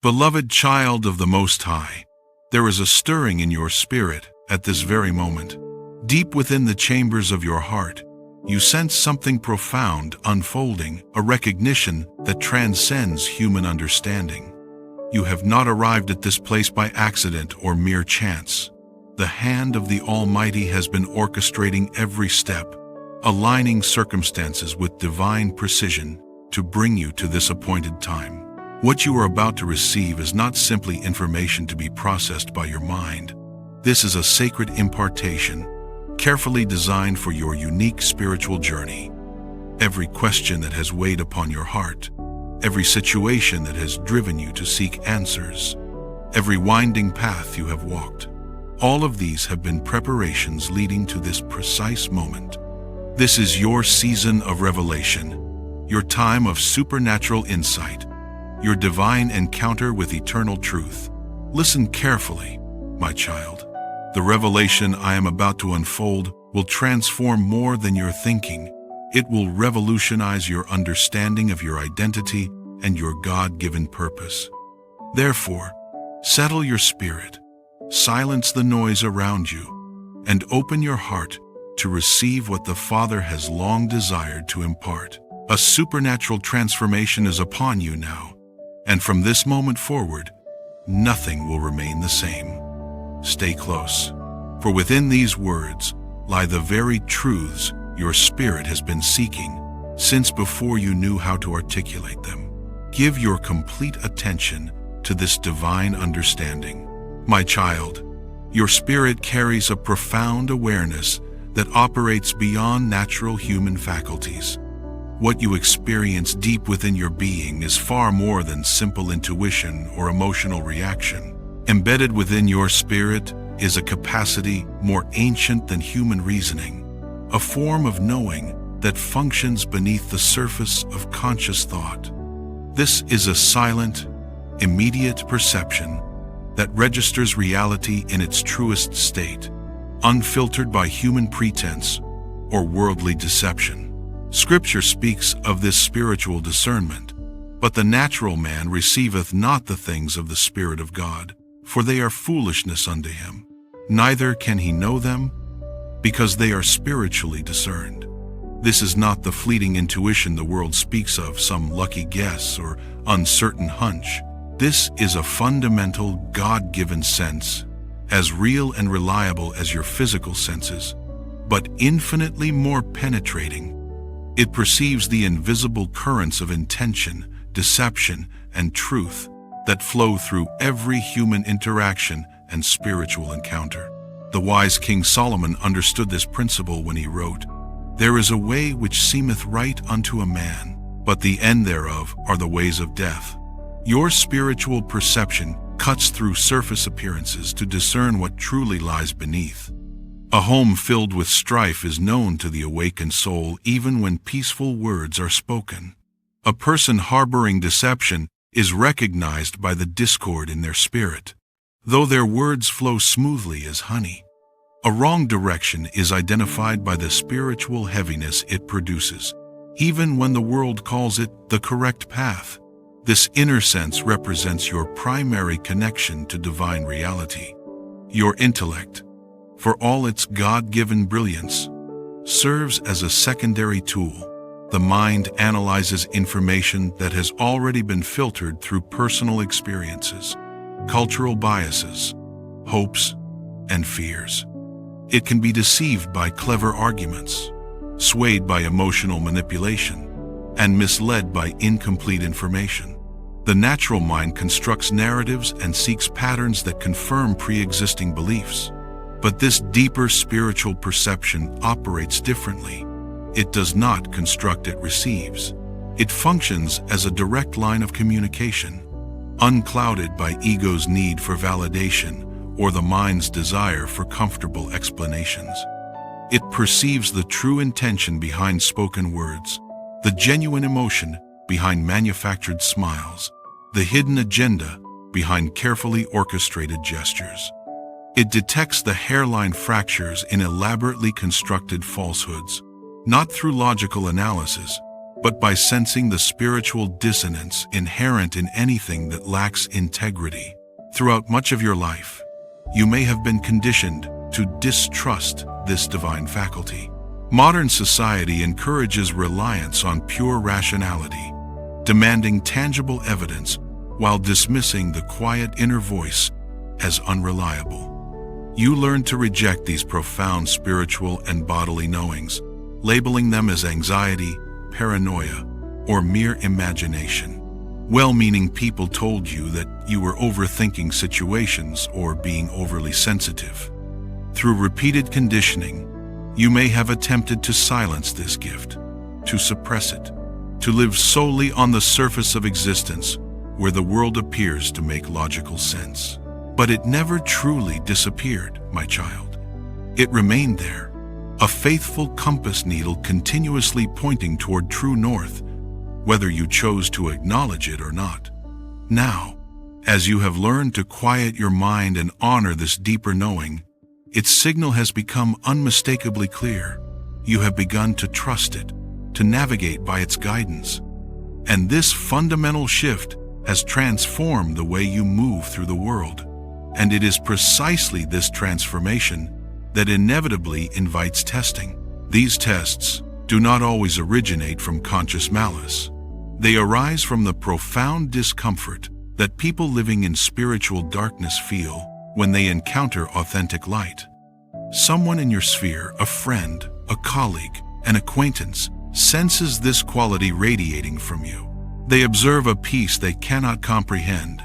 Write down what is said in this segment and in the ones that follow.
Beloved child of the Most High, there is a stirring in your spirit at this very moment. Deep within the chambers of your heart, you sense something profound unfolding, a recognition that transcends human understanding. You have not arrived at this place by accident or mere chance. The hand of the Almighty has been orchestrating every step, aligning circumstances with divine precision to bring you to this appointed time. What you are about to receive is not simply information to be processed by your mind. This is a sacred impartation, carefully designed for your unique spiritual journey. Every question that has weighed upon your heart, every situation that has driven you to seek answers, every winding path you have walked, all of these have been preparations leading to this precise moment. This is your season of revelation, your time of supernatural insight, your divine encounter with eternal truth. Listen carefully, my child. The revelation I am about to unfold will transform more than your thinking. It will revolutionize your understanding of your identity and your God-given purpose. Therefore, settle your spirit, silence the noise around you, and open your heart to receive what the Father has long desired to impart. A supernatural transformation is upon you now, and from this moment forward, nothing will remain the same. Stay close, for within these words lie the very truths your spirit has been seeking since before you knew how to articulate them. Give your complete attention to this divine understanding. My child, your spirit carries a profound awareness that operates beyond natural human faculties. What you experience deep within your being is far more than simple intuition or emotional reaction. Embedded within your spirit is a capacity more ancient than human reasoning, a form of knowing that functions beneath the surface of conscious thought. This is a silent, immediate perception that registers reality in its truest state, unfiltered by human pretense or worldly deception. Scripture speaks of this spiritual discernment, but the natural man receiveth not the things of the Spirit of God, for they are foolishness unto him. Neither can he know them, because they are spiritually discerned. This is not the fleeting intuition the world speaks of, some lucky guess or uncertain hunch. This is a fundamental God-given sense, as real and reliable as your physical senses, but infinitely more penetrating. It perceives the invisible currents of intention, deception, and truth that flow through every human interaction and spiritual encounter. The wise King Solomon understood this principle when he wrote, "There is a way which seemeth right unto a man, but the end thereof are the ways of death." Your spiritual perception cuts through surface appearances to discern what truly lies beneath. A home filled with strife is known to the awakened soul even when peaceful words are spoken. A person harboring deception is recognized by the discord in their spirit, though their words flow smoothly as honey. A wrong direction is identified by the spiritual heaviness it produces, even when the world calls it the correct path. This inner sense represents your primary connection to divine reality. Your intellect, for all its God-given brilliance, serves as a secondary tool. The mind analyzes information that has already been filtered through personal experiences, cultural biases, hopes, and fears. It can be deceived by clever arguments, swayed by emotional manipulation, and misled by incomplete information. The natural mind constructs narratives and seeks patterns that confirm pre-existing beliefs. But this deeper spiritual perception operates differently. It does not construct, it receives. It functions as a direct line of communication, unclouded by ego's need for validation or the mind's desire for comfortable explanations. It perceives the true intention behind spoken words, the genuine emotion behind manufactured smiles, the hidden agenda behind carefully orchestrated gestures. It detects the hairline fractures in elaborately constructed falsehoods, not through logical analysis, but by sensing the spiritual dissonance inherent in anything that lacks integrity. Throughout much of your life, you may have been conditioned to distrust this divine faculty. Modern society encourages reliance on pure rationality, demanding tangible evidence while dismissing the quiet inner voice as unreliable. You learn to reject these profound spiritual and bodily knowings, labeling them as anxiety, paranoia, or mere imagination. Well-meaning people told you that you were overthinking situations or being overly sensitive. Through repeated conditioning, you may have attempted to silence this gift, to suppress it, to live solely on the surface of existence where the world appears to make logical sense. But it never truly disappeared, my child. It remained there, a faithful compass needle continuously pointing toward true north, whether you chose to acknowledge it or not. Now, as you have learned to quiet your mind and honor this deeper knowing, its signal has become unmistakably clear. You have begun to trust it, to navigate by its guidance. And this fundamental shift has transformed the way you move through the world. And it is precisely this transformation that inevitably invites testing. These tests do not always originate from conscious malice. They arise from the profound discomfort that people living in spiritual darkness feel when they encounter authentic light. Someone in your sphere, a friend, a colleague, an acquaintance, senses this quality radiating from you. They observe a peace they cannot comprehend,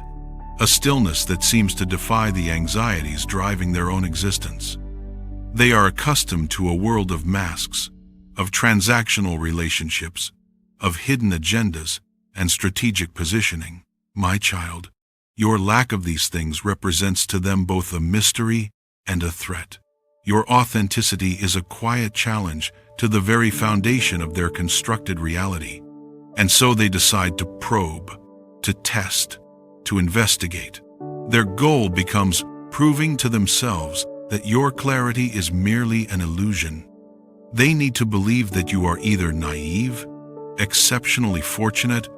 a stillness that seems to defy the anxieties driving their own existence. They are accustomed to a world of masks, of transactional relationships, of hidden agendas, and strategic positioning. My child, your lack of these things represents to them both a mystery and a threat. Your authenticity is a quiet challenge to the very foundation of their constructed reality. And so they decide to probe, to test, to investigate. Their goal becomes proving to themselves that your clarity is merely an illusion. They need to believe that you are either naive, exceptionally fortunate,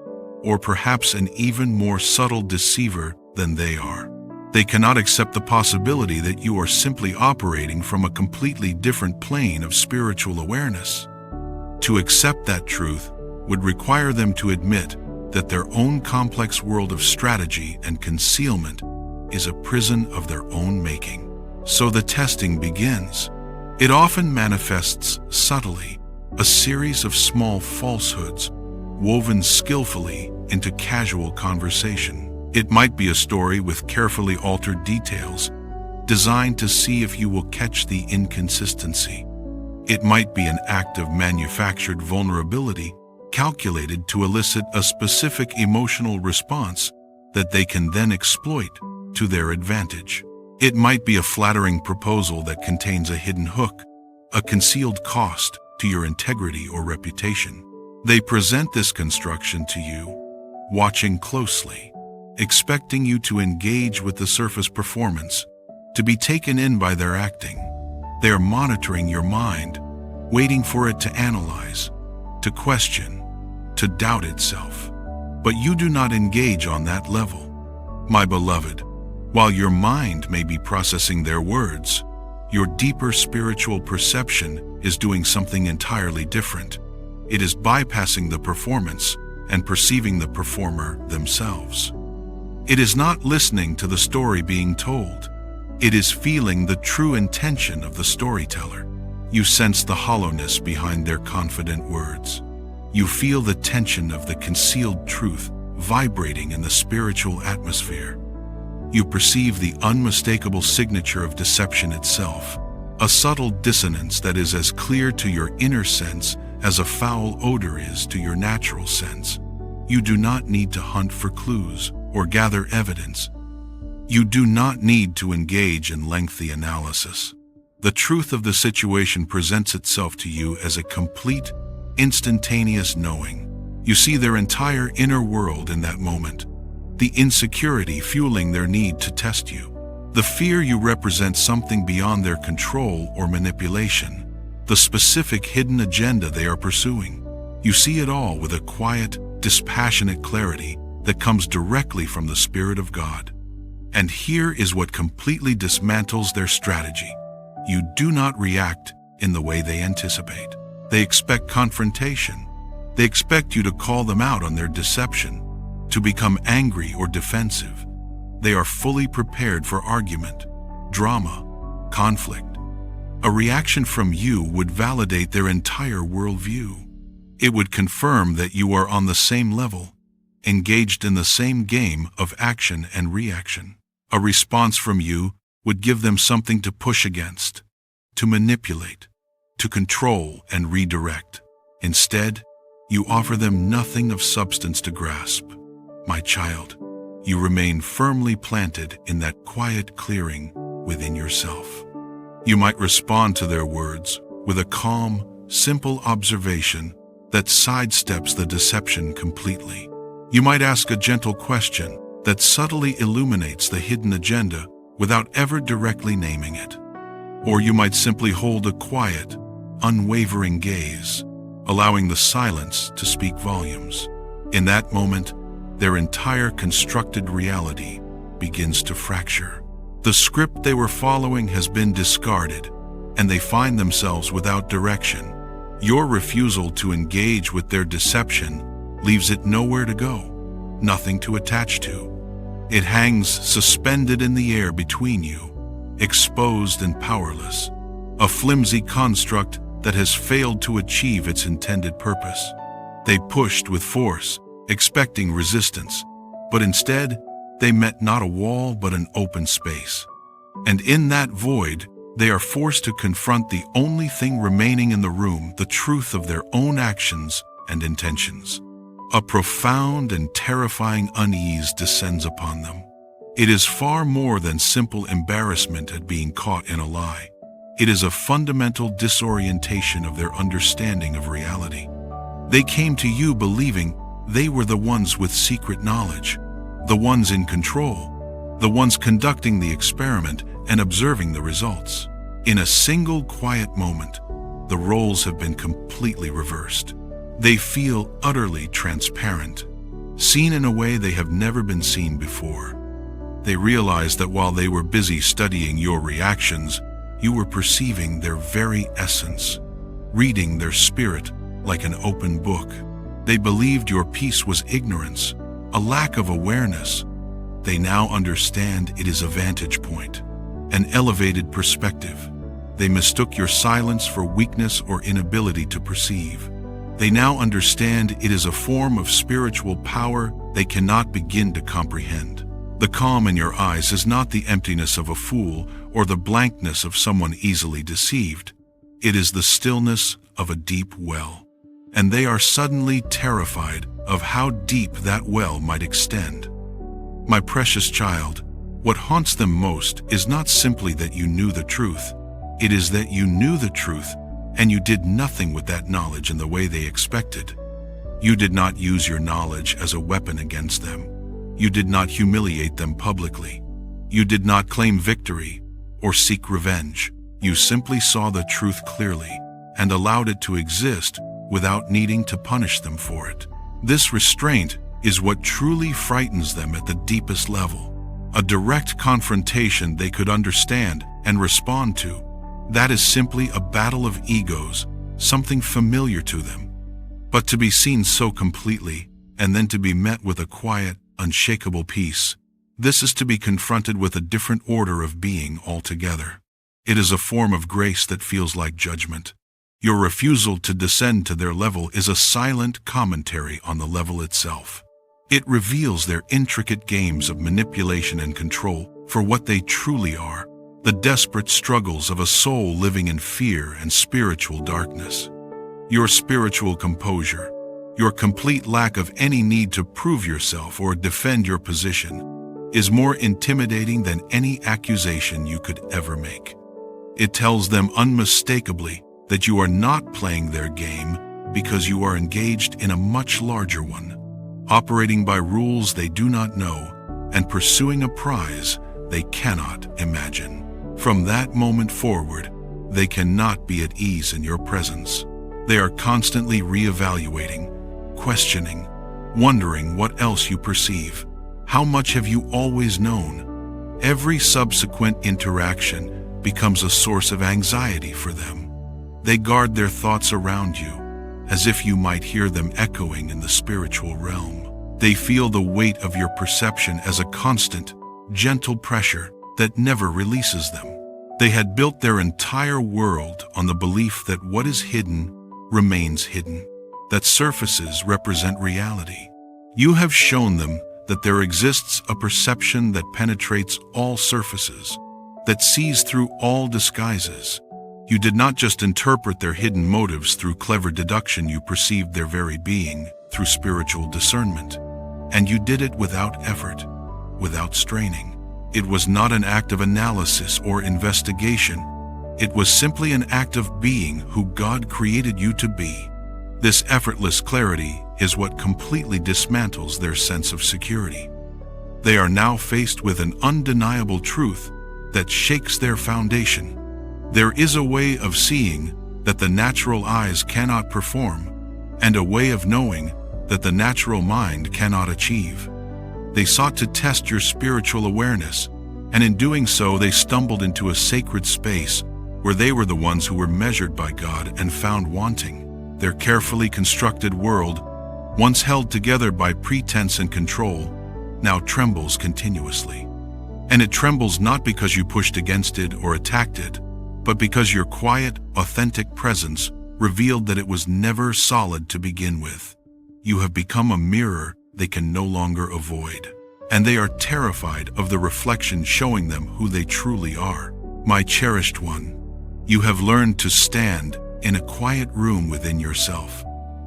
or perhaps an even more subtle deceiver than they are. They cannot accept the possibility that you are simply operating from a completely different plane of spiritual awareness. To accept that truth would require them to admit that their own complex world of strategy and concealment is a prison of their own making. So the testing begins. It often manifests subtly, a series of small falsehoods woven skillfully into casual conversation. It might be a story with carefully altered details, designed to see if you will catch the inconsistency. It might be an act of manufactured vulnerability, calculated to elicit a specific emotional response that they can then exploit to their advantage. It might be a flattering proposal that contains a hidden hook, a concealed cost to your integrity or reputation. They present this construction to you, watching closely, expecting you to engage with the surface performance, to be taken in by their acting. They are monitoring your mind, waiting for it to analyze, to question, to doubt itself. But you do not engage on that level. My beloved, while your mind may be processing their words, your deeper spiritual perception is doing something entirely different. It is bypassing the performance and perceiving the performer themselves. It is not listening to the story being told. It is feeling the true intention of the storyteller. You sense the hollowness behind their confident words. You feel the tension of the concealed truth vibrating in the spiritual atmosphere. You perceive the unmistakable signature of deception itself, a subtle dissonance that is as clear to your inner sense as a foul odor is to your natural sense. You do not need to hunt for clues or gather evidence. You do not need to engage in lengthy analysis. The truth of the situation presents itself to you as a complete, instantaneous knowing. You see their entire inner world in that moment, the insecurity fueling their need to test you. The fear you represent something beyond their control or manipulation, the specific hidden agenda they are pursuing. You see it all with a quiet, dispassionate clarity that comes directly from the Spirit of God. And here is what completely dismantles their strategy. You do not react in the way they anticipate. They expect confrontation. They expect you to call them out on their deception, to become angry or defensive. They are fully prepared for argument, drama, conflict. A reaction from you would validate their entire worldview. It would confirm that you are on the same level, engaged in the same game of action and reaction. A response from you would give them something to push against, to manipulate, to control and redirect. Instead, you offer them nothing of substance to grasp. My child, you remain firmly planted in that quiet clearing within yourself. You might respond to their words with a calm, simple observation that sidesteps the deception completely. You might ask a gentle question that subtly illuminates the hidden agenda without ever directly naming it. Or you might simply hold a quiet, unwavering gaze, allowing the silence to speak volumes. In that moment, their entire constructed reality begins to fracture. The script they were following has been discarded, and they find themselves without direction. Your refusal to engage with their deception leaves it nowhere to go, nothing to attach to. It hangs suspended in the air between you, exposed and powerless, a flimsy construct that has failed to achieve its intended purpose. They pushed with force, expecting resistance, but instead, they met not a wall but an open space. And in that void, they are forced to confront the only thing remaining in the room, the truth of their own actions and intentions. A profound and terrifying unease descends upon them. It is far more than simple embarrassment at being caught in a lie. It is a fundamental disorientation of their understanding of reality. They came to you believing they were the ones with secret knowledge, the ones in control, the ones conducting the experiment and observing the results. In a single quiet moment, the roles have been completely reversed. They feel utterly transparent, seen in a way they have never been seen before. They realize that while they were busy studying your reactions, you were perceiving their very essence, reading their spirit like an open book. They believed your peace was ignorance, a lack of awareness. They now understand it is a vantage point, an elevated perspective. They mistook your silence for weakness or inability to perceive. They now understand it is a form of spiritual power they cannot begin to comprehend. The calm in your eyes is not the emptiness of a fool or the blankness of someone easily deceived. It is the stillness of a deep well. And they are suddenly terrified of how deep that well might extend. My precious child, what haunts them most is not simply that you knew the truth. It is that you knew the truth and you did nothing with that knowledge in the way they expected. You did not use your knowledge as a weapon against them. You did not humiliate them publicly. You did not claim victory or seek revenge. You simply saw the truth clearly and allowed it to exist without needing to punish them for it. This restraint is what truly frightens them at the deepest level. A direct confrontation they could understand and respond to. That is simply a battle of egos, something familiar to them. But to be seen so completely and then to be met with a quiet, unshakable peace, this is to be confronted with a different order of being altogether. It is a form of grace that feels like judgment. Your refusal to descend to their level is a silent commentary on the level itself. It reveals their intricate games of manipulation and control for what they truly are, the desperate struggles of a soul living in fear and spiritual darkness. Your spiritual composure, your complete lack of any need to prove yourself or defend your position, is more intimidating than any accusation you could ever make. It tells them unmistakably that you are not playing their game because you are engaged in a much larger one, operating by rules they do not know and pursuing a prize they cannot imagine. From that moment forward, they cannot be at ease in your presence. They are constantly reevaluating, questioning, wondering what else you perceive. How much have you always known? Every subsequent interaction becomes a source of anxiety for them. They guard their thoughts around you, as if you might hear them echoing in the spiritual realm. They feel the weight of your perception as a constant, gentle pressure that never releases them. They had built their entire world on the belief that what is hidden remains hidden, that surfaces represent reality. You have shown them that there exists a perception that penetrates all surfaces, that sees through all disguises. You did not just interpret their hidden motives through clever deduction, you perceived their very being through spiritual discernment. And you did it without effort, without straining. It was not an act of analysis or investigation. It was simply an act of being who God created you to be. This effortless clarity is what completely dismantles their sense of security. They are now faced with an undeniable truth that shakes their foundation. There is a way of seeing that the natural eyes cannot perform, and a way of knowing that the natural mind cannot achieve. They sought to test your spiritual awareness, and in doing so they stumbled into a sacred space where they were the ones who were measured by God and found wanting. Their carefully constructed world, once held together by pretense and control, now trembles continuously. And it trembles not because you pushed against it or attacked it, but because your quiet, authentic presence revealed that it was never solid to begin with. You have become a mirror they can no longer avoid, and they are terrified of the reflection showing them who they truly are. My cherished one, you have learned to stand in a quiet room within yourself,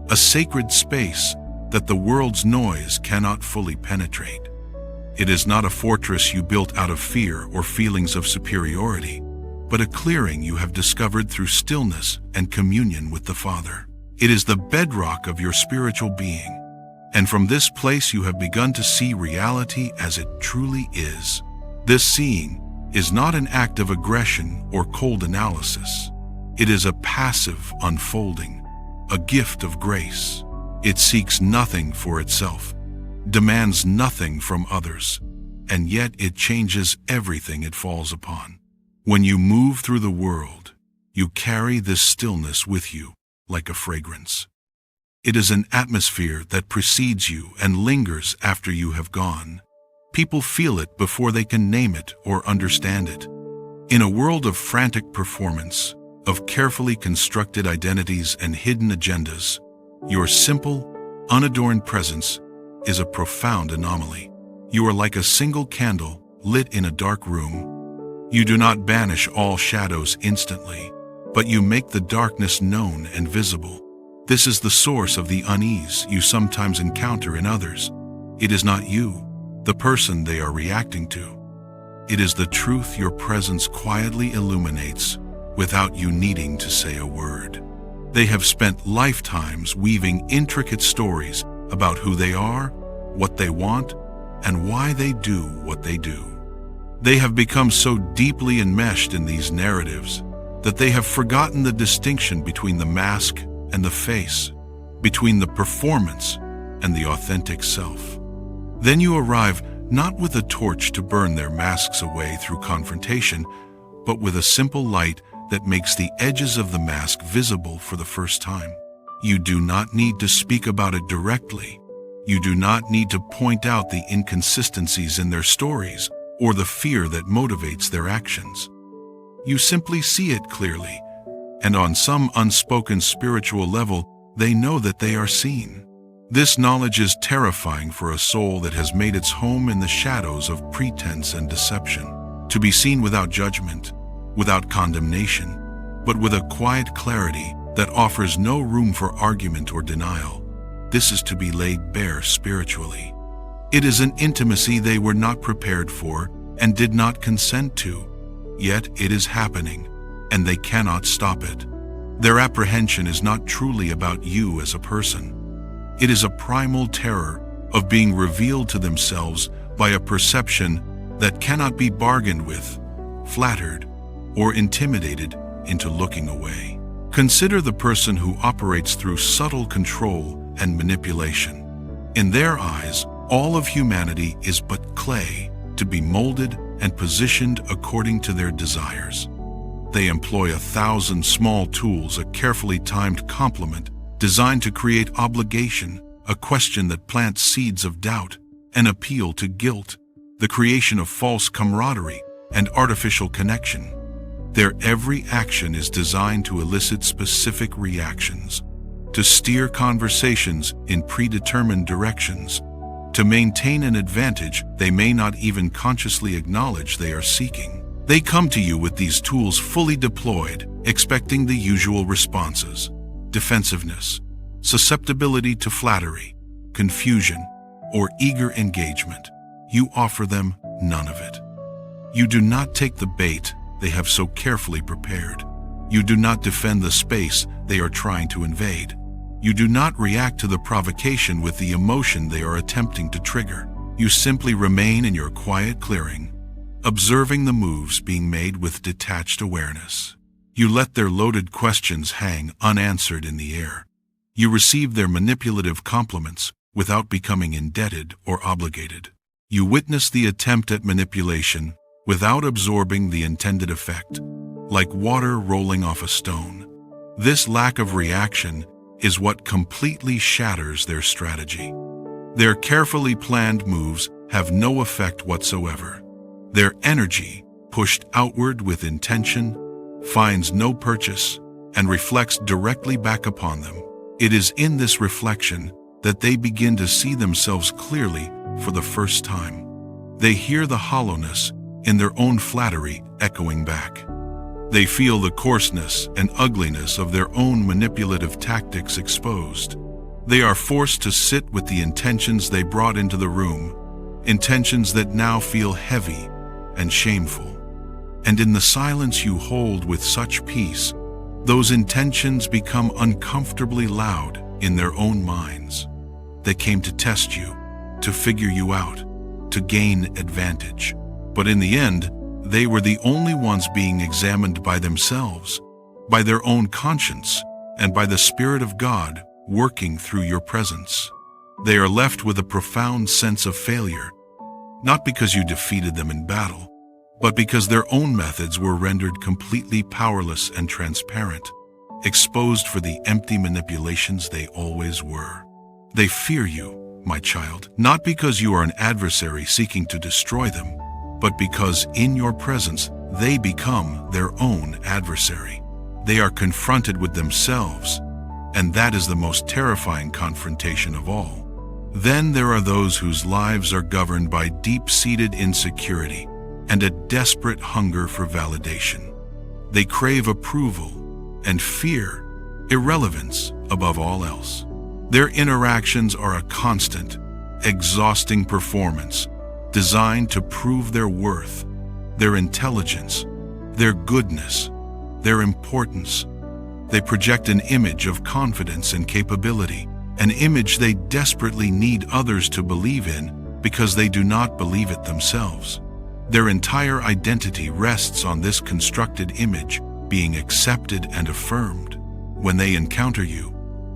a sacred space that the world's noise cannot fully penetrate. It is not a fortress you built out of fear or feelings of superiority, but a clearing you have discovered through stillness and communion with the Father. It is the bedrock of your spiritual being, and from this place you have begun to see reality as it truly is. This seeing is not an act of aggression or cold analysis. It is a passive unfolding, a gift of grace. It seeks nothing for itself, demands nothing from others, and yet it changes everything it falls upon. When you move through the world, you carry this stillness with you like a fragrance. It is an atmosphere that precedes you and lingers after you have gone. People feel it before they can name it or understand it. In a world of frantic performance, of carefully constructed identities and hidden agendas, your simple, unadorned presence is a profound anomaly. You are like a single candle lit in a dark room. You do not banish all shadows instantly, but you make the darkness known and visible. This is the source of the unease you sometimes encounter in others. It is not you, the person they are reacting to. It is the truth your presence quietly illuminates without you needing to say a word. They have spent lifetimes weaving intricate stories about who they are, what they want, and why they do what they do. They have become so deeply enmeshed in these narratives that they have forgotten the distinction between the mask and the face, between the performance and the authentic self. Then you arrive not with a torch to burn their masks away through confrontation, but with a simple light that makes the edges of the mask visible for the first time. You do not need to speak about it directly. You do not need to point out the inconsistencies in their stories or the fear that motivates their actions. You simply see it clearly, and on some unspoken spiritual level, they know that they are seen. This knowledge is terrifying for a soul that has made its home in the shadows of pretense and deception. To be seen without judgment, without condemnation, but with a quiet clarity that offers no room for argument or denial. This is to be laid bare spiritually. It is an intimacy they were not prepared for and did not consent to, yet it is happening, and they cannot stop it. Their apprehension is not truly about you as a person. It is a primal terror of being revealed to themselves by a perception that cannot be bargained with, flattered, or intimidated into looking away. Consider the person who operates through subtle control and manipulation. In their eyes, all of humanity is but clay to be molded and positioned according to their desires. They employ 1,000 small tools, a carefully timed compliment designed to create obligation, a question that plants seeds of doubt, an appeal to guilt, the creation of false camaraderie and artificial connection. Their every action is designed to elicit specific reactions, to steer conversations in predetermined directions, to maintain an advantage they may not even consciously acknowledge they are seeking. They come to you with these tools fully deployed, expecting the usual responses: defensiveness, susceptibility to flattery, confusion, or eager engagement. You offer them none of it. You do not take the bait they have so carefully prepared. You do not defend the space they are trying to invade. You do not react to the provocation with the emotion they are attempting to trigger. You simply remain in your quiet clearing, observing the moves being made with detached awareness. You let their loaded questions hang unanswered in the air. You receive their manipulative compliments without becoming indebted or obligated. You witness the attempt at manipulation without absorbing the intended effect, like water rolling off a stone. This lack of reaction is what completely shatters their strategy. Their carefully planned moves have no effect whatsoever. Their energy, pushed outward with intention, finds no purchase and reflects directly back upon them. It is in this reflection that they begin to see themselves clearly for the first time. They hear the hollowness in their own flattery echoing back. They feel the coarseness and ugliness of their own manipulative tactics exposed. They are forced to sit with the intentions they brought into the room, intentions that now feel heavy and shameful. And in the silence you hold with such peace, those intentions become uncomfortably loud in their own minds. They came to test you, to figure you out, to gain advantage. But in the end, they were the only ones being examined by themselves, by their own conscience, and by the Spirit of God working through your presence. They are left with a profound sense of failure, not because you defeated them in battle, but because their own methods were rendered completely powerless and transparent, exposed for the empty manipulations they always were. They fear you, my child, not because you are an adversary seeking to destroy them, but because in your presence they become their own adversary. They are confronted with themselves, and that is the most terrifying confrontation of all. Then there are those whose lives are governed by deep-seated insecurity and a desperate hunger for validation. They crave approval and fear irrelevance above all else. Their interactions are a constant, exhausting performance designed to prove their worth, their intelligence, their goodness, their importance. They project an image of confidence and capability, an image they desperately need others to believe in because they do not believe it themselves. Their entire identity rests on this constructed image being accepted and affirmed. When they encounter you,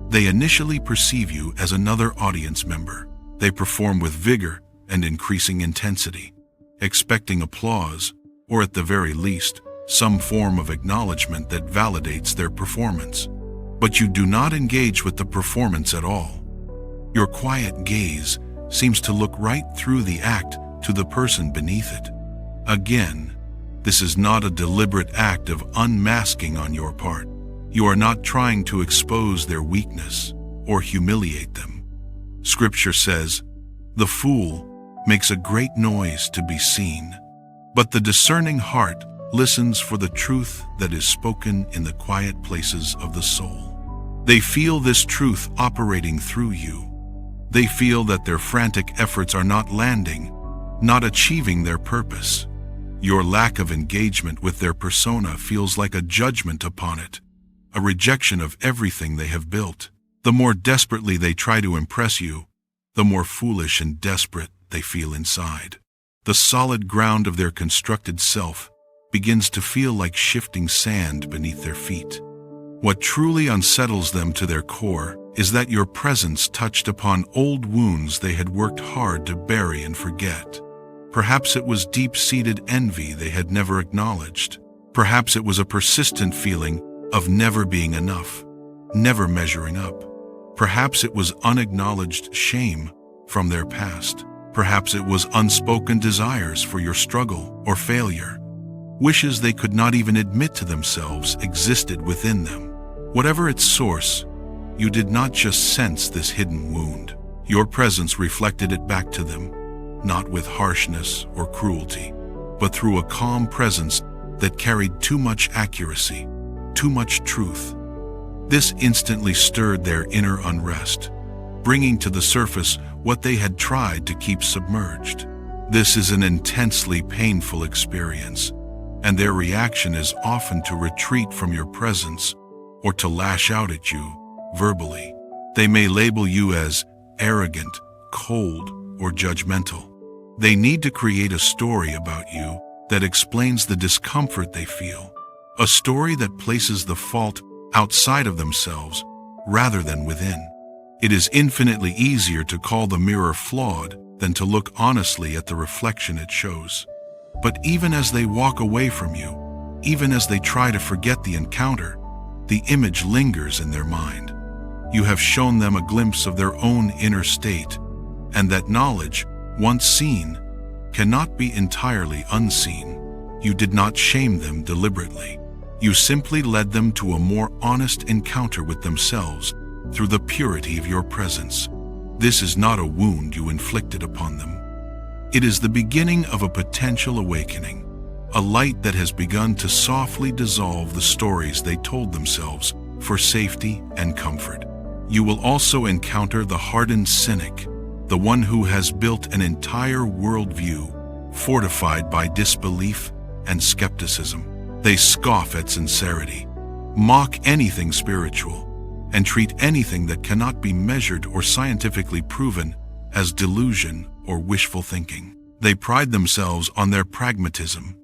they initially perceive you as another audience member. They perform with vigor and increasing intensity, expecting applause, or at the very least, some form of acknowledgement that validates their performance. But you do not engage with the performance at all. Your quiet gaze seems to look right through the act to the person beneath it. Again, this is not a deliberate act of unmasking on your part. You are not trying to expose their weakness or humiliate them. Scripture says, "The fool makes a great noise to be seen, but the discerning heart listens for the truth that is spoken in the quiet places of the soul." They feel this truth operating through you. They feel that their frantic efforts are not landing, not achieving their purpose. Your lack of engagement with their persona feels like a judgment upon it, a rejection of everything they have built. The more desperately they try to impress you, the more foolish and desperate they feel inside. The solid ground of their constructed self begins to feel like shifting sand beneath their feet. What truly unsettles them to their core is that your presence touched upon old wounds they had worked hard to bury and forget. Perhaps it was deep-seated envy they had never acknowledged. Perhaps it was a persistent feeling of never being enough, never measuring up. Perhaps it was unacknowledged shame from their past. Perhaps it was unspoken desires for your struggle or failure, wishes they could not even admit to themselves existed within them. Whatever its source, you did not just sense this hidden wound. Your presence reflected it back to them, not with harshness or cruelty, but through a calm presence that carried too much accuracy, too much truth. This instantly stirred their inner unrest, bringing to the surface what they had tried to keep submerged. This is an intensely painful experience, and their reaction is often to retreat from your presence or to lash out at you verbally. They may label you as arrogant, cold, or judgmental. They need to create a story about you that explains the discomfort they feel, a story that places the fault outside of themselves rather than within. It is infinitely easier to call the mirror flawed than to look honestly at the reflection it shows. But even as they walk away from you, even as they try to forget the encounter, the image lingers in their mind. You have shown them a glimpse of their own inner state, and that knowledge, once seen, cannot be entirely unseen. You did not shame them deliberately. You simply led them to a more honest encounter with themselves through the purity of your presence. This is not a wound you inflicted upon them. It is the beginning of a potential awakening, a light that has begun to softly dissolve the stories they told themselves for safety and comfort. You will also encounter the hardened cynic, the one who has built an entire worldview fortified by disbelief and skepticism. They scoff at sincerity, mock anything spiritual, and treat anything that cannot be measured or scientifically proven as delusion or wishful thinking. They pride themselves on their pragmatism,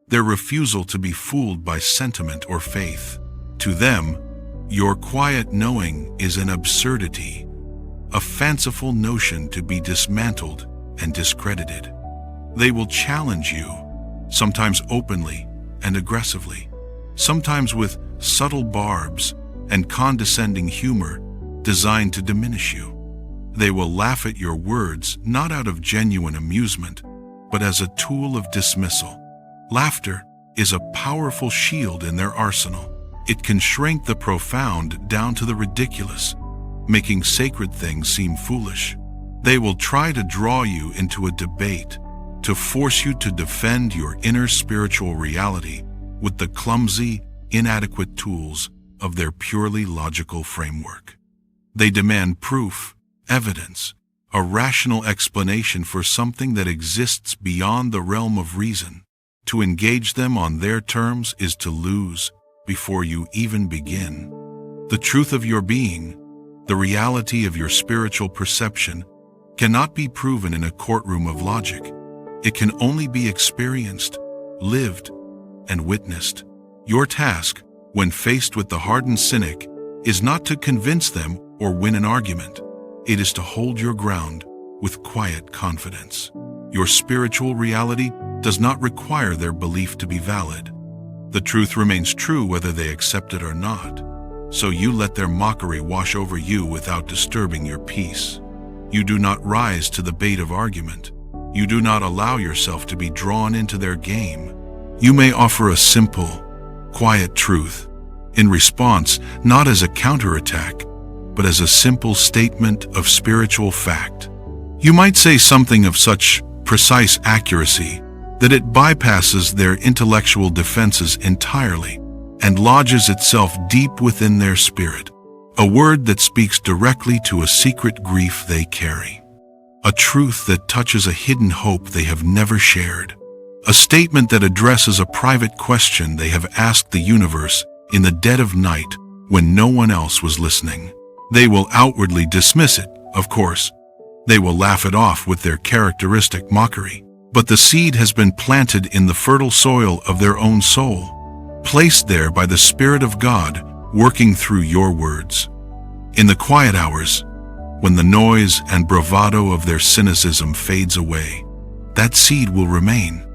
their refusal to be fooled by sentiment or faith. To them, your quiet knowing is an absurdity, a fanciful notion to be dismantled and discredited. They will challenge you, sometimes openly and aggressively, sometimes with subtle barbs and condescending humor designed to diminish you. They will laugh at your words not out of genuine amusement, but as a tool of dismissal. Laughter is a powerful shield in their arsenal. It can shrink the profound down to the ridiculous, making sacred things seem foolish. They will try to draw you into a debate, to force you to defend your inner spiritual reality with the clumsy, inadequate tools of their purely logical framework. They demand proof, evidence, a rational explanation for something that exists beyond the realm of reason. To engage them on their terms is to lose before you even begin. The truth of your being, the reality of your spiritual perception, cannot be proven in a courtroom of logic. It can only be experienced, lived, and witnessed. Your task, when faced with the hardened cynic, is not to convince them or win an argument. It is to hold your ground with quiet confidence. Your spiritual reality does not require their belief to be valid. The truth remains true whether they accept it or not. So you let their mockery wash over you without disturbing your peace. You do not rise to the bait of argument. You do not allow yourself to be drawn into their game. You may offer a simple, quiet truth in response, not as a counterattack, but as a simple statement of spiritual fact. You might say something of such precise accuracy that it bypasses their intellectual defenses entirely and lodges itself deep within their spirit, a word that speaks directly to a secret grief they carry, a truth that touches a hidden hope they have never shared, a statement that addresses a private question they have asked the universe in the dead of night when no one else was listening. They will outwardly dismiss it, of course. They will laugh it off with their characteristic mockery. But the seed has been planted in the fertile soil of their own soul, placed there by the Spirit of God working through your words. In the quiet hours, when the noise and bravado of their cynicism fades away, that seed will remain.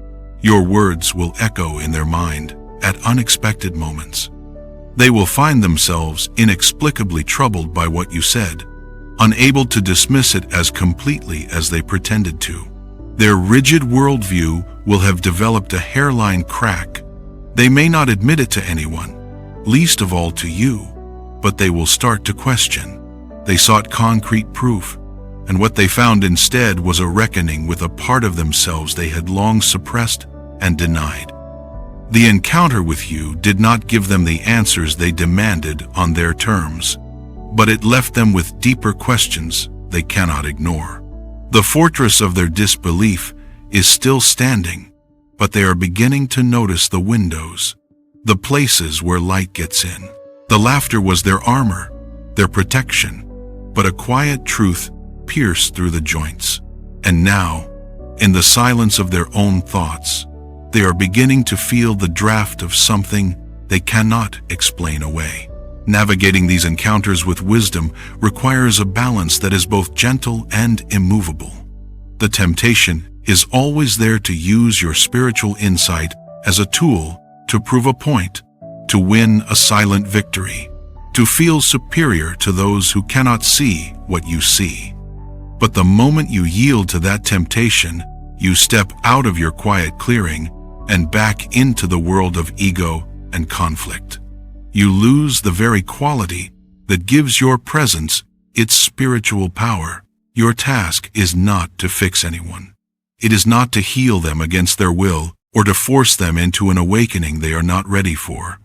Your words will echo in their mind at unexpected moments. They will find themselves inexplicably troubled by what you said, unable to dismiss it as completely as they pretended to. Their rigid worldview will have developed a hairline crack. They may not admit it to anyone, least of all to you, but they will start to question. They sought concrete proof, and what they found instead was a reckoning with a part of themselves they had long suppressed and denied. The encounter with you did not give them the answers they demanded on their terms, but it left them with deeper questions they cannot ignore. The fortress of their disbelief is still standing, but they are beginning to notice the windows, the places where light gets in. The laughter was their armor, their protection, but a quiet truth pierced through the joints. And now, in the silence of their own thoughts, they are beginning to feel the draft of something they cannot explain away. Navigating these encounters with wisdom requires a balance that is both gentle and immovable. The temptation is always there to use your spiritual insight as a tool to prove a point, to win a silent victory, to feel superior to those who cannot see what you see. But the moment you yield to that temptation, you step out of your quiet clearing and back into the world of ego and conflict. You lose the very quality that gives your presence its spiritual power. Your task is not to fix anyone. It is not to heal them against their will or to force them into an awakening they are not ready for.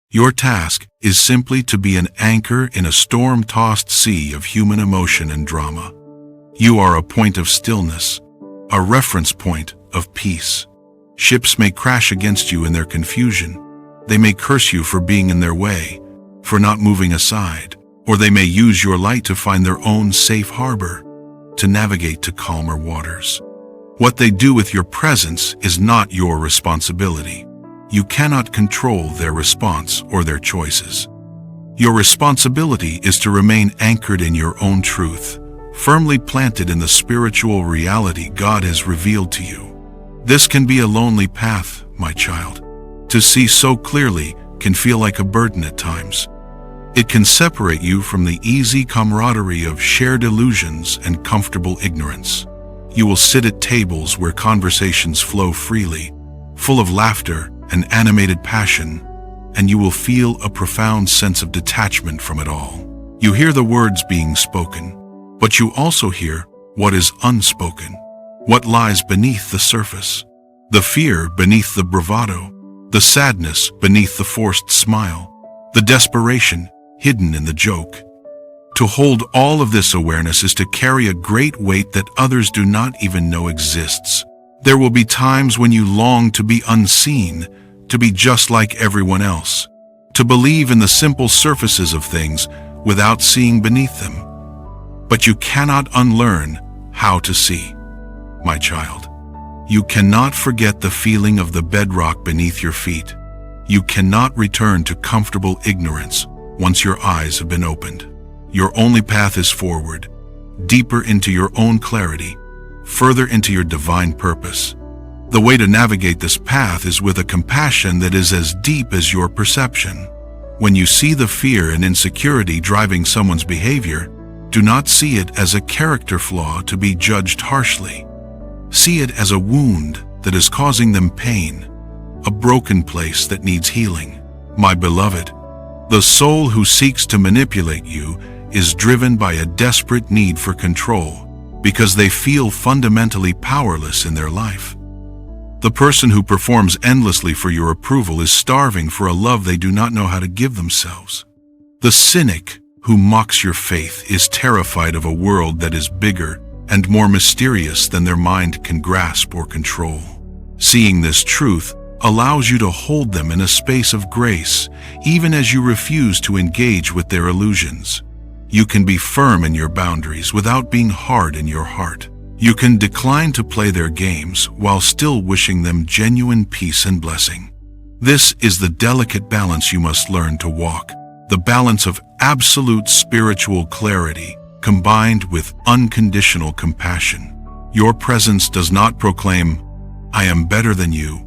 Your task is simply to be an anchor in a storm-tossed sea of human emotion and drama. You are a point of stillness, a reference point of peace. Ships may crash against you in their confusion. They may curse you for being in their way, for not moving aside, or they may use your light to find their own safe harbor, to navigate to calmer waters. What they do with your presence is not your responsibility. You cannot control their response or their choices. Your responsibility is to remain anchored in your own truth, firmly planted in the spiritual reality God has revealed to you. This can be a lonely path, my child. To see so clearly can feel like a burden at times. It can separate you from the easy camaraderie of shared illusions and comfortable ignorance. You will sit at tables where conversations flow freely, full of laughter and animated passion, and you will feel a profound sense of detachment from it all. You hear the words being spoken, but you also hear what is unspoken, what lies beneath the surface, the fear beneath the bravado, the sadness beneath the forced smile, the desperation hidden in the joke. To hold all of this awareness is to carry a great weight that others do not even know exists. There will be times when you long to be unseen, to be just like everyone else, to believe in the simple surfaces of things without seeing beneath them. But you cannot unlearn how to see, my child. You cannot forget the feeling of the bedrock beneath your feet. You cannot return to comfortable ignorance once your eyes have been opened. Your only path is forward, deeper into your own clarity, further into your divine purpose. The way to navigate this path is with a compassion that is as deep as your perception. When you see the fear and insecurity driving someone's behavior, do not see it as a character flaw to be judged harshly. See it as a wound that is causing them pain, a broken place that needs healing. My beloved, the soul who seeks to manipulate you is driven by a desperate need for control because they feel fundamentally powerless in their life. The person who performs endlessly for your approval is starving for a love they do not know how to give themselves. The cynic who mocks your faith is terrified of a world that is bigger and more mysterious than their mind can grasp or control. Seeing this truth allows you to hold them in a space of grace, even as you refuse to engage with their illusions. You can be firm in your boundaries without being hard in your heart. You can decline to play their games while still wishing them genuine peace and blessing. This is the delicate balance you must learn to walk, the balance of absolute spiritual clarity combined with unconditional compassion. Your presence does not proclaim, "I am better than you,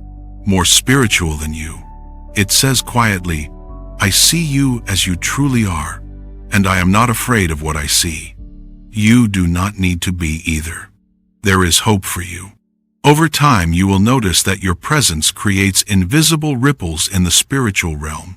more spiritual than you." It says quietly, "I see you as you truly are, and I am not afraid of what I see." You do not need to be either. There is hope for you. Over time, you will notice that your presence creates invisible ripples in the spiritual realm.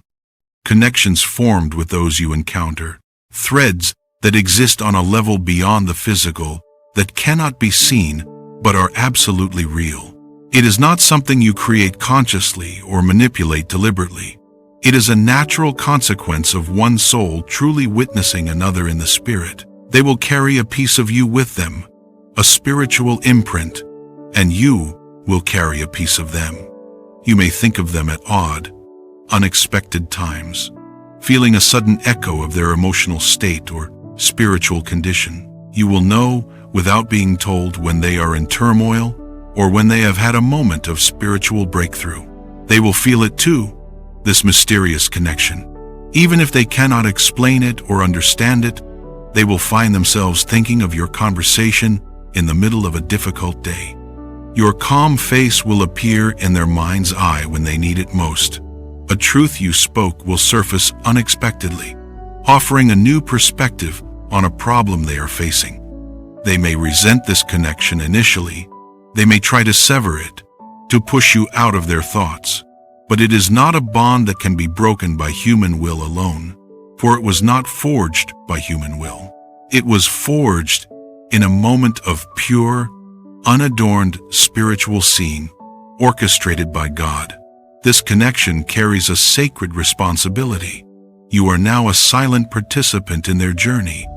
Connections formed with those you encounter, threads that exist on a level beyond the physical, that cannot be seen but are absolutely real. It is not something you create consciously or manipulate deliberately. It is a natural consequence of one soul truly witnessing another in the spirit. They will carry a piece of you with them, a spiritual imprint, and you will carry a piece of them. You may think of them at odd, unexpected times, feeling a sudden echo of their emotional state or spiritual condition. You will know without being told when they are in turmoil or when they have had a moment of spiritual breakthrough. They will feel it too, this mysterious connection. Even if they cannot explain it or understand it, they will find themselves thinking of your conversation in the middle of a difficult day. Your calm face will appear in their mind's eye when they need it most. A truth you spoke will surface unexpectedly, offering a new perspective on a problem they are facing. They may resent this connection initially. They may try to sever it, to push you out of their thoughts. But it is not a bond that can be broken by human will alone, for it was not forged by human will. It was forged in a moment of pure, unadorned spiritual seeing, orchestrated by God. This connection carries a sacred responsibility. You are now a silent participant in their journey,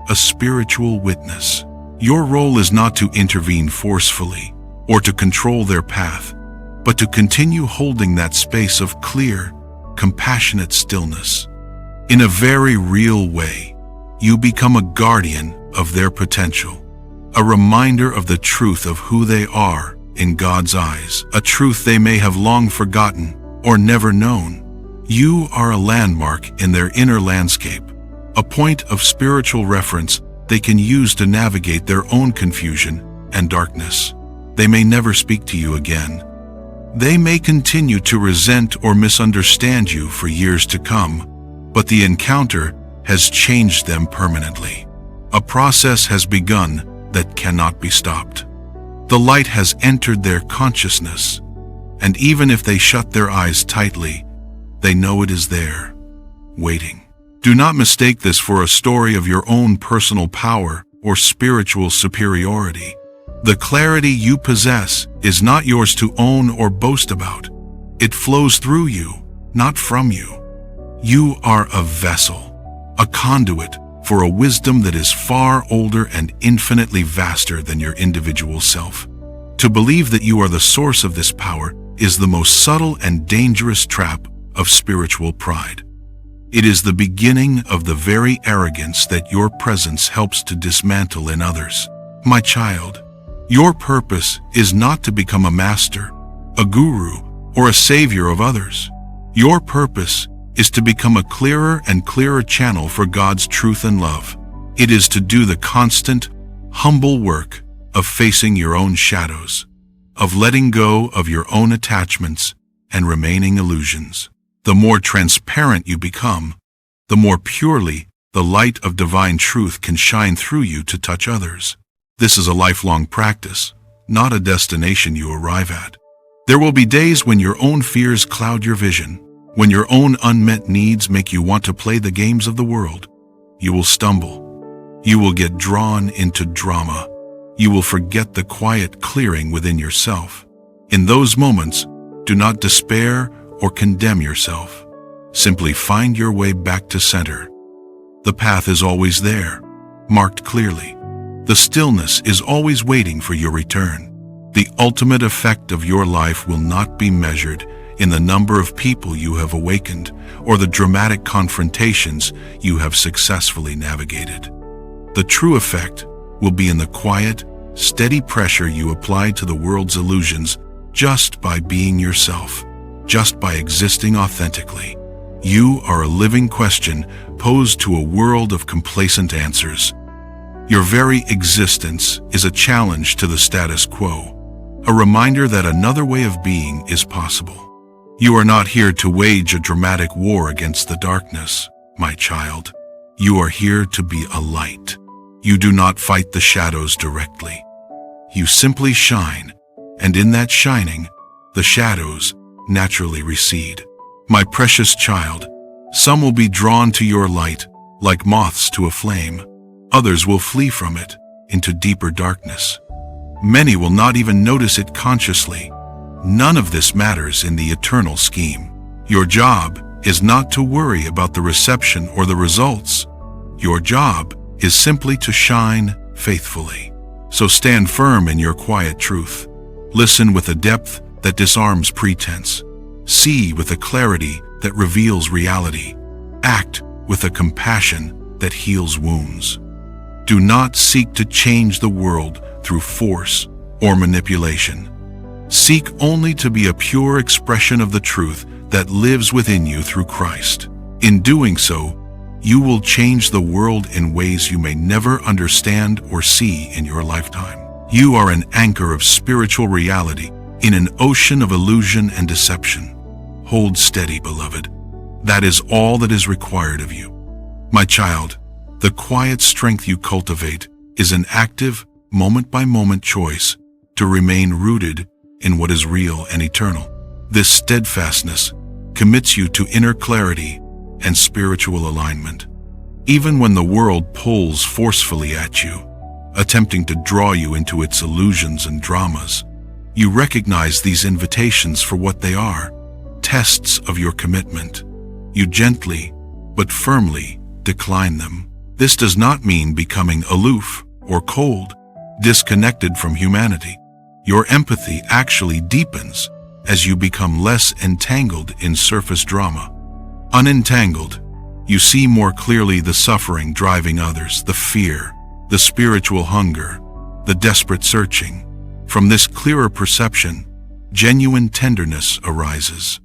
a spiritual witness. Your role is not to intervene forcefully or to control their path, but to continue holding that space of clear, compassionate stillness. In a very real way, you become a guardian of their potential, a reminder of the truth of who they are in God's eyes, a truth they may have long forgotten or never known. You are a landmark in their inner landscape, a point of spiritual reference they can use to navigate their own confusion and darkness. They may never speak to you again. They may continue to resent or misunderstand you for years to come, but the encounter has changed them permanently. A process has begun that cannot be stopped. The light has entered their consciousness, and even if they shut their eyes tightly, they know it is there, waiting. Do not mistake this for a story of your own personal power or spiritual superiority. The clarity you possess is not yours to own or boast about. It flows through you, not from you. You are a vessel, a conduit for a wisdom that is far older and infinitely vaster than your individual self. To believe that you are the source of this power is the most subtle and dangerous trap of spiritual pride. It is the beginning of the very arrogance that your presence helps to dismantle in others. My child, your purpose is not to become a master, a guru, or a savior of others. Your purpose is to become a clearer and clearer channel for God's truth and love. It is to do the constant, humble work of facing your own shadows, of letting go of your own attachments and remaining illusions. The more transparent you become, the more purely the light of divine truth can shine through you to touch others. This is a lifelong practice, not a destination you arrive at. There will be days when your own fears cloud your vision, when your own unmet needs make you want to play the games of the world. You will stumble. You will get drawn into drama. You will forget the quiet clearing within yourself. In those moments, do not despair or condemn yourself. Simply find your way back to center. The path is always there, marked clearly. The stillness is always waiting for your return. The ultimate effect of your life will not be measured in the number of people you have awakened or the dramatic confrontations you have successfully navigated. The true effect will be in the quiet, steady pressure you apply to the world's illusions just by being yourself, just by existing authentically. You are a living question posed to a world of complacent answers. Your very existence is a challenge to the status quo, a reminder that another way of being is possible. You are not here to wage a dramatic war against the darkness, my child. You are here to be a light. You do not fight the shadows directly. You simply shine, and in that shining, the shadows naturally recede. My precious child, some will be drawn to your light like moths to a flame. Others will flee from it into deeper darkness. Many will not even notice it consciously. None of this matters in the eternal scheme. Your job is not to worry about the reception or the results. Your job is simply to shine faithfully. So stand firm in your quiet truth. Listen with a depth that disarms pretense. See with a clarity that reveals reality. Act with a compassion that heals wounds. Do not seek to change the world through force or manipulation. Seek only to be a pure expression of the truth that lives within you through Christ. In doing so, you will change the world in ways you may never understand or see in your lifetime. You are an anchor of spiritual reality in an ocean of illusion and deception. Hold steady, beloved. That is all that is required of you. My child, the quiet strength you cultivate is an active, moment-by-moment choice to remain rooted in what is real and eternal. This steadfastness commits you to inner clarity and spiritual alignment. Even when the world pulls forcefully at you, attempting to draw you into its illusions and dramas, you recognize these invitations for what they are, tests of your commitment. You gently, but firmly, decline them. This does not mean becoming aloof or cold, disconnected from humanity. Your empathy actually deepens as you become less entangled in surface drama. Unentangled, you see more clearly the suffering driving others, the fear, the spiritual hunger, the desperate searching. From this clearer perception, genuine tenderness arises.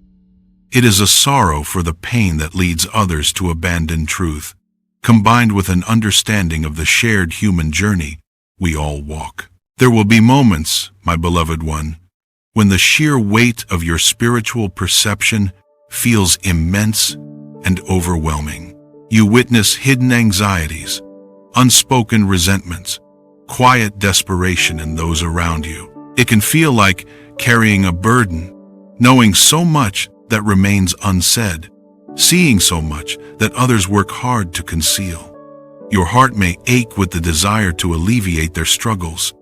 It is a sorrow for the pain that leads others to abandon truth, combined with an understanding of the shared human journey we all walk. There will be moments, my beloved one, when the sheer weight of your spiritual perception feels immense and overwhelming. You witness hidden anxieties, unspoken resentments, quiet desperation in those around you. It can feel like carrying a burden, knowing so much that remains unsaid, seeing so much that others work hard to conceal. Your heart may ache with the desire to alleviate their struggles,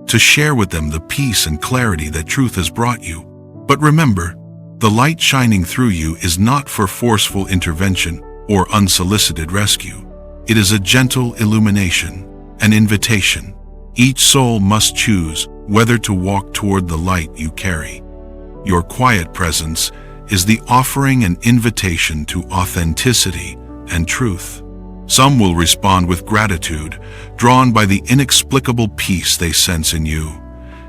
to share with them the peace and clarity that truth has brought you. But remember, the light shining through you is not for forceful intervention or unsolicited rescue. It is a gentle illumination, an invitation. Each soul must choose whether to walk toward the light you carry. Your quiet presence is the offering an invitation to authenticity and truth. Some will respond with gratitude, drawn by the inexplicable peace they sense in you,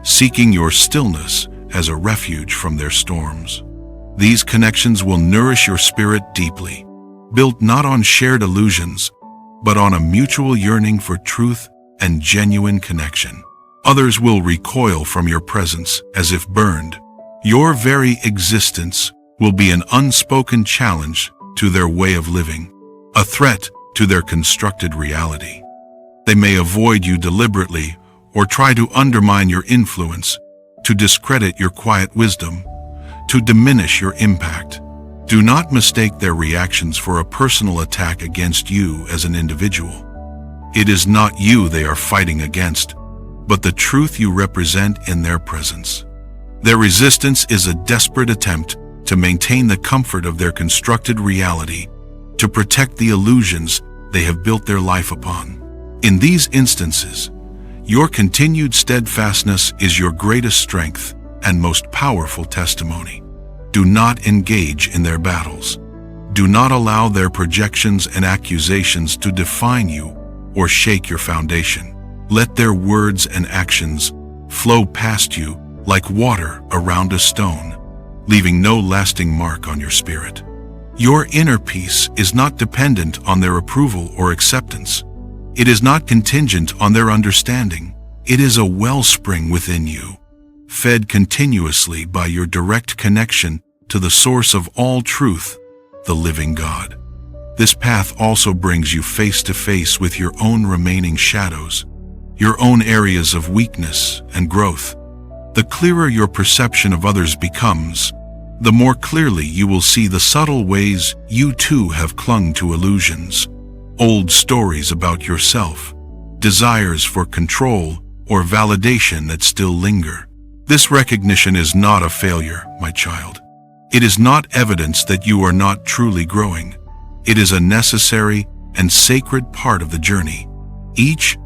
seeking your stillness as a refuge from their storms. These connections will nourish your spirit deeply, built not on shared illusions, but on a mutual yearning for truth and genuine connection. Others will recoil from your presence as if burned. Your very existence will be an unspoken challenge to their way of living, a threat to their constructed reality. They may avoid you deliberately or try to undermine your influence, to discredit your quiet wisdom, to diminish your impact. Do not mistake their reactions for a personal attack against you as an individual. It is not you they are fighting against, but the truth you represent in their presence. Their resistance is a desperate attempt to maintain the comfort of their constructed reality, to protect the illusions they have built their life upon. In these instances, your continued steadfastness is your greatest strength and most powerful testimony. Do not engage in their battles. Do not allow their projections and accusations to define you or shake your foundation. Let their words and actions flow past you like water around a stone, leaving no lasting mark on your spirit. Your inner peace is not dependent on their approval or acceptance. It is not contingent on their understanding. It is a wellspring within you, fed continuously by your direct connection to the source of all truth, the living God. This path also brings you face to face with your own remaining shadows, your own areas of weakness and growth. The clearer your perception of others becomes, the more clearly you will see the subtle ways you too have clung to illusions, old stories about yourself, desires for control or validation that still linger. This recognition is not a failure, my child. It is not evidence that you are not truly growing. It is a necessary and sacred part of the journey. Each